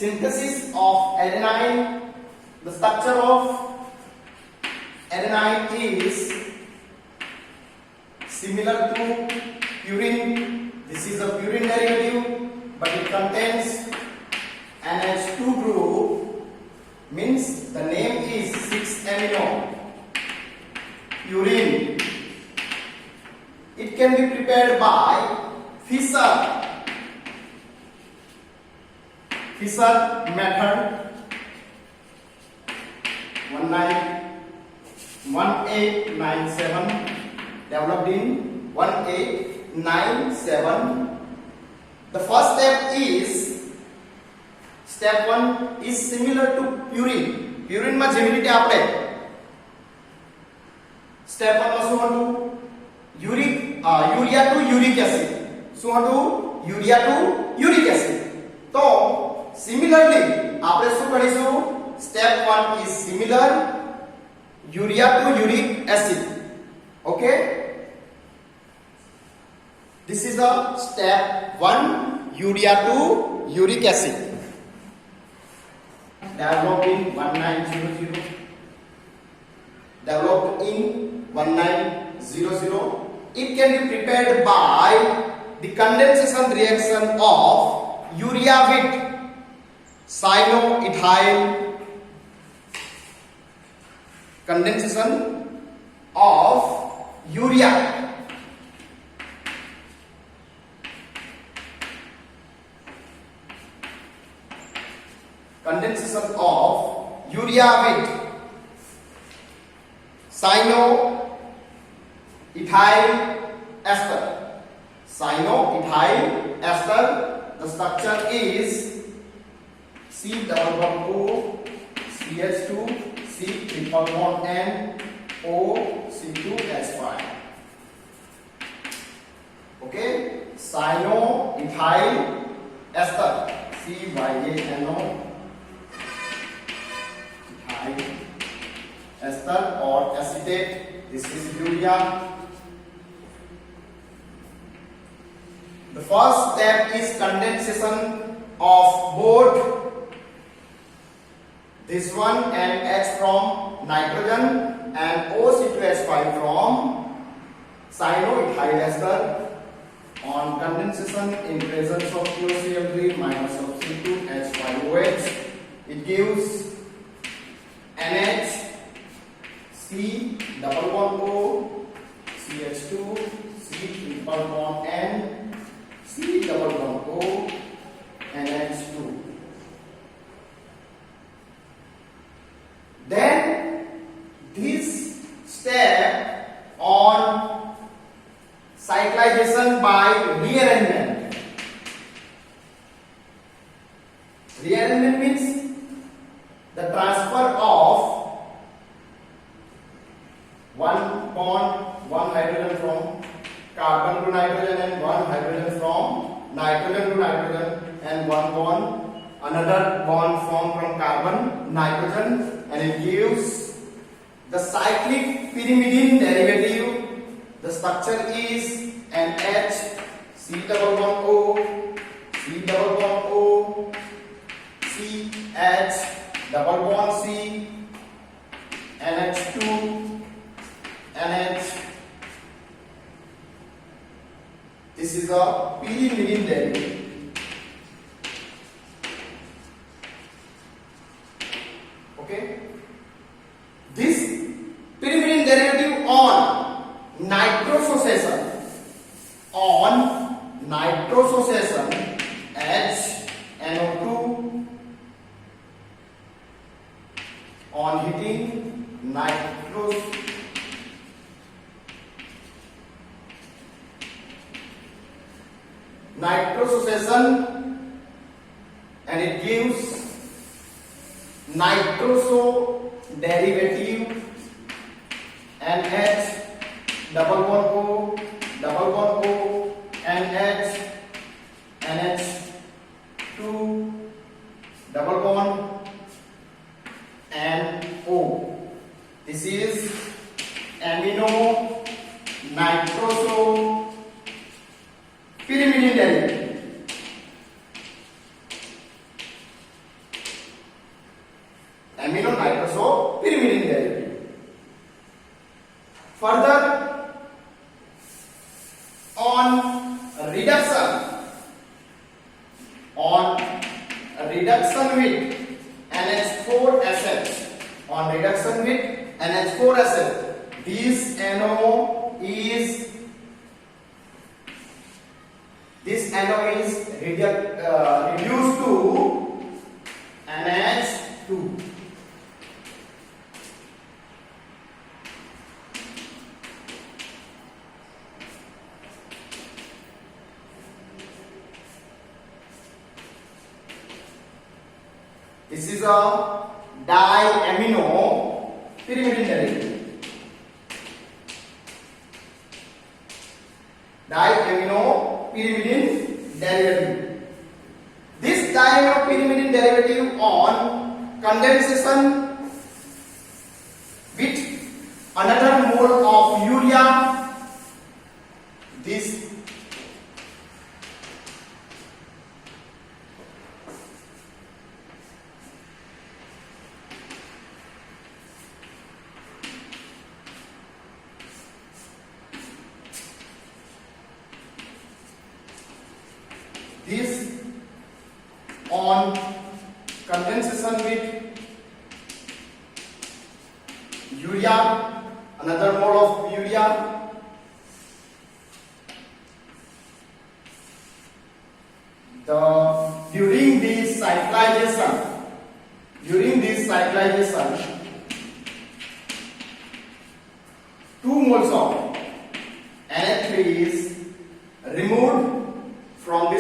synthesis of adenine. The structure of adenine is similar to purine. This is a purine derivative, but it contains NH2 group, means the name is 6-amino purine. It can be prepared by Fischer method 1897, developed in 1897. The first step 1 is similar to purine. Purine માં જેવી રીતે આપણે step 1 માં શું હતું? urea to uric acid. શું હતું? urea to uric acid. તો similarly આપણે શું કરીશું? step 1 is similar urea to uric acid. Okay, this is the step 1, urea to uric acid, developed in 1900. It can be prepared by the condensation reaction of urea with cyanoethyl. Condensation of urea with cyanoethyl ester. The structure is C++O CH2 C triple bond N O C2H5. Okay, cyanoethyl ester, CYANO ethyl ester or acetate. This is urea. The first step is condensation of both this one and H from nitrogen and OC2H5 from cyanoethyl ester. On condensation in presence of COCl3 minus of C2H5OH, it gives NH C double bond O CH2 C triple bond N C double bond O NH2. Then this step on cyclization by rearrangement. Rearrangement means the transfer of one bond, one hydrogen from carbon to nitrogen and one hydrogen from nitrogen to nitrogen and one bond, another bond formed from carbon, nitrogen, and it gives the cyclic pyrimidine derivative. The structure is NH C double bond O C double bond O C H double bond C NH2 NH. This is a pyrimidine derivative. Okay, this pyrimidine derivative on nitrosocession HNO2 on heating nitrosocession, and it gives nitroso derivative NH double bond O NH NH2 double bond and O. This is amino nitroso pyrimidine derivative. amino nitrosopyrimidine derivative. Further, on reduction with NH4 acid, this NO is reduced to NH2. This is a diamino pyrimidine derivative. This diamino pyrimidine derivative on condensation with another mole of urea, this on condensation with urea, another mole of urea, during this cyclization, 2 moles of NH3 is removed from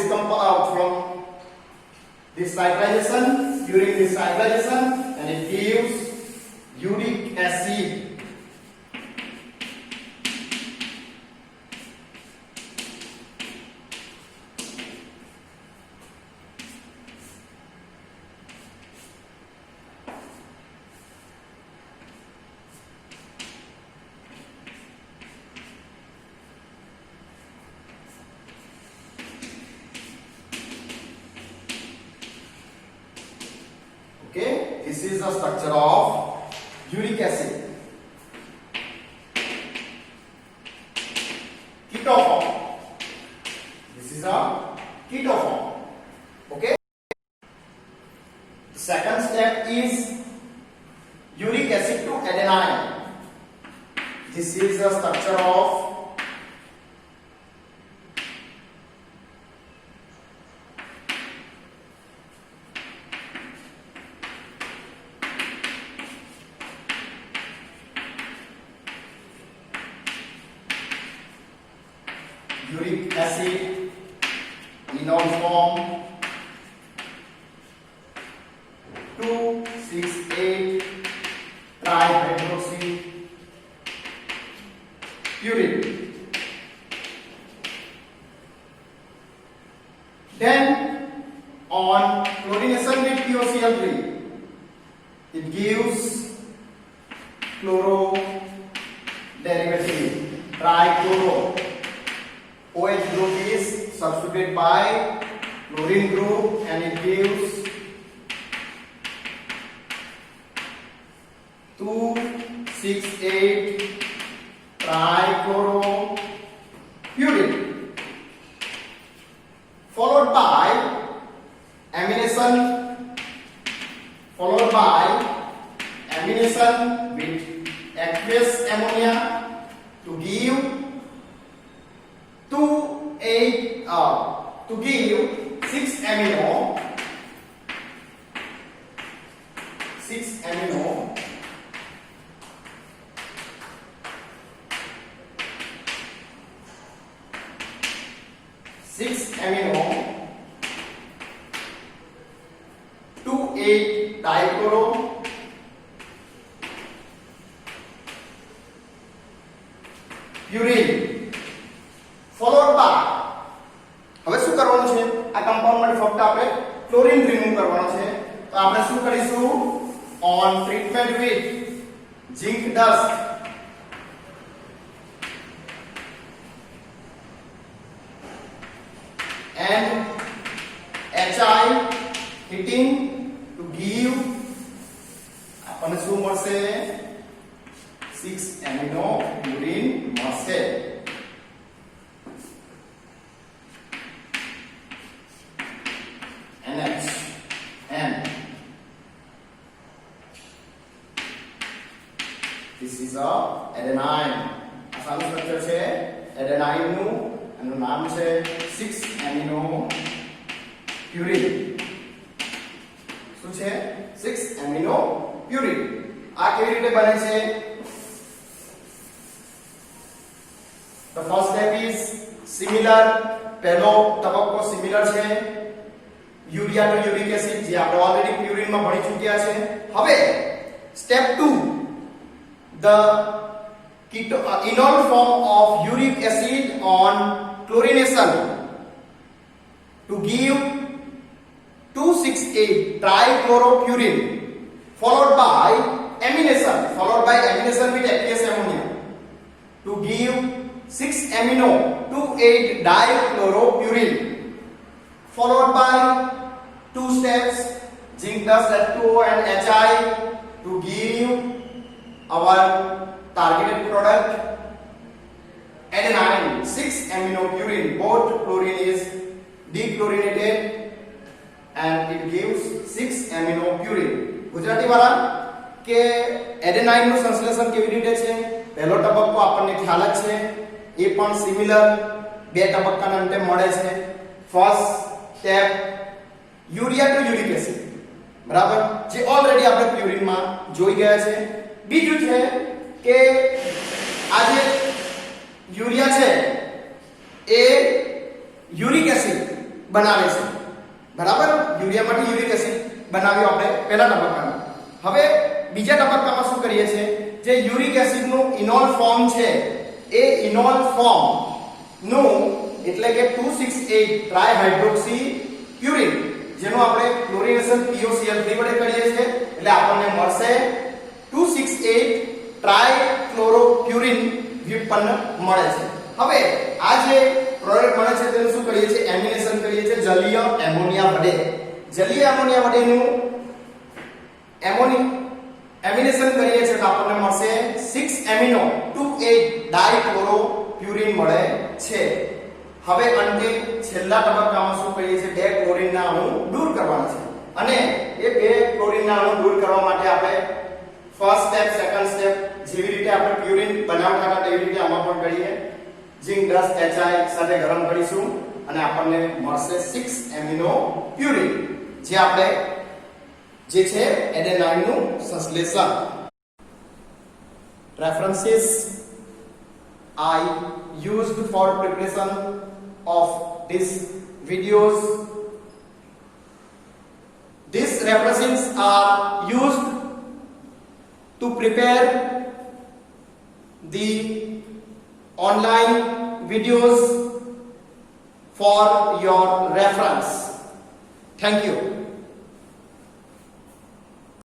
this cyclization, during this cyclization, and it gives uric acid. Okay, this is the structure of uric acid. Ketoform. This is a ketoform. Okay. The second step is uric acid to adenine. This is the structure of uric acid enol form 2,6,8 trihydroxy purine. Then on chlorination with POCl3, it gives chloro derivative trichloro. OH group is substituted by chlorine group and it gives 2,6,8 trichloro-purine, followed by amination with aqueous ammonia to give 6 amino 2,8 dichloro purine, followed by હવે શું કરવાનું છે આ compound માટે ફક્ત આપણે chlorine remove કરવાનો છે તો આપણે શું કરીશું on treatment with zinc dust and HI heating to give આપણને શું મળશે 6 એમિનો પ્યુરિન મળશે. NH N this is a adenine. આ સારું સ્ટ્રક્ચર છે એડેનાઇન નું, એનું નામ છે 6 એમિનો પ્યુરિન. શું છે 6 એમિનો પ્યુરિન. આ કેવી રીતે બને છે? The first step is similar. પહેલો તબક્કો સિમિલર છે, યુરિયા ટુ યુરિક એસિડ, જે આપણે ઓલરેડી પ્યુરિન માં ભણી ચૂક્યા છે. હવે step 2, the enol form of uric acid on chlorination to give 2,6,8 trichloropurin followed by amination with aqueous ammonia to give 6-amino 2,8 dichloropyrin followed by 2 steps zinc plus H2O and HI to give our targeted product adenine 6-amino purine. Both chlorine is dechlorinated and it gives 6-amino purine. Gujarati વાળા કે adenine નું સંશ્લેષણ કેવી રીતે છે? પહેલો તબક્કો આપણને ખ્યાલ જ છે, એ પણ સિમિલર બે તબક્કાના અંતે મળે છે. First step urea to uric acid, બરાબર, જે ઓલરેડી આપણે પ્યુરિન માં જોઈ ગયા છે. બીજું છે કે આ જે યુરિયા છે એ યુરિક એસિડ બનાવે છે, બરાબર. યુરિયામાંથી યુરિક એસિડ બનાવ્યો આપણે પહેલા તબક્કામાં. હવે બીજા તબક્કામાં શું કરીએ છીએ? જે યુરિક એસિડ નું ઇનોલ ફોર્મ છે એ ઇનોલ ફોર્મ નું એટલે કે 2,6,8 ટ્રાઇહાઇડ્રોક્સી પ્યુરિન, જેનું આપણે ક્લોરિનેશન POCl3 વડે કરીએ છીએ, એટલે આપણને મળશે 2,6,8 ટ્રાઇક્લોરોપ્યુરિન વ્યુત્પન્ન મળે છે. હવે આ જે પ્રોડક્ટ મળે છે તેનું શું કરીએ છીએ? એમિનેશન કરીએ છીએ જલીય એમોનિયા વડે. જલીય એમોનિયા વડેનું એમિનેશન કરીએ છીએ તો આપણને મળશે 6-amino 2,8 ડાઇક્લોરોપ્યુરિન મળે છે. હવે અંતે છેલ્લા તબક્કામાં શું કરીએ છીએ? બે ક્લોરીનના અણુ દૂર કરવાના છે, અને એ બે ક્લોરીનના અણુ દૂર કરવા માટે આપણે ફર્સ્ટ સ્ટેપ, સેકન્ડ સ્ટેપ જેવી રીતે આપણે પ્યુરિન બનાવતા હતા તેવી રીતે આમાં પણ કરીએ. ઝિંક 10 HI સાથે ગરમ કરીશું અને આપણને મળશે 6-amino પ્યુરિન, જે આપણે જે છે એડેનાઇન નું સંશ્લેષણ. References I used for preparation of these videos. These references are used to prepare the online videos for your reference. Thank you.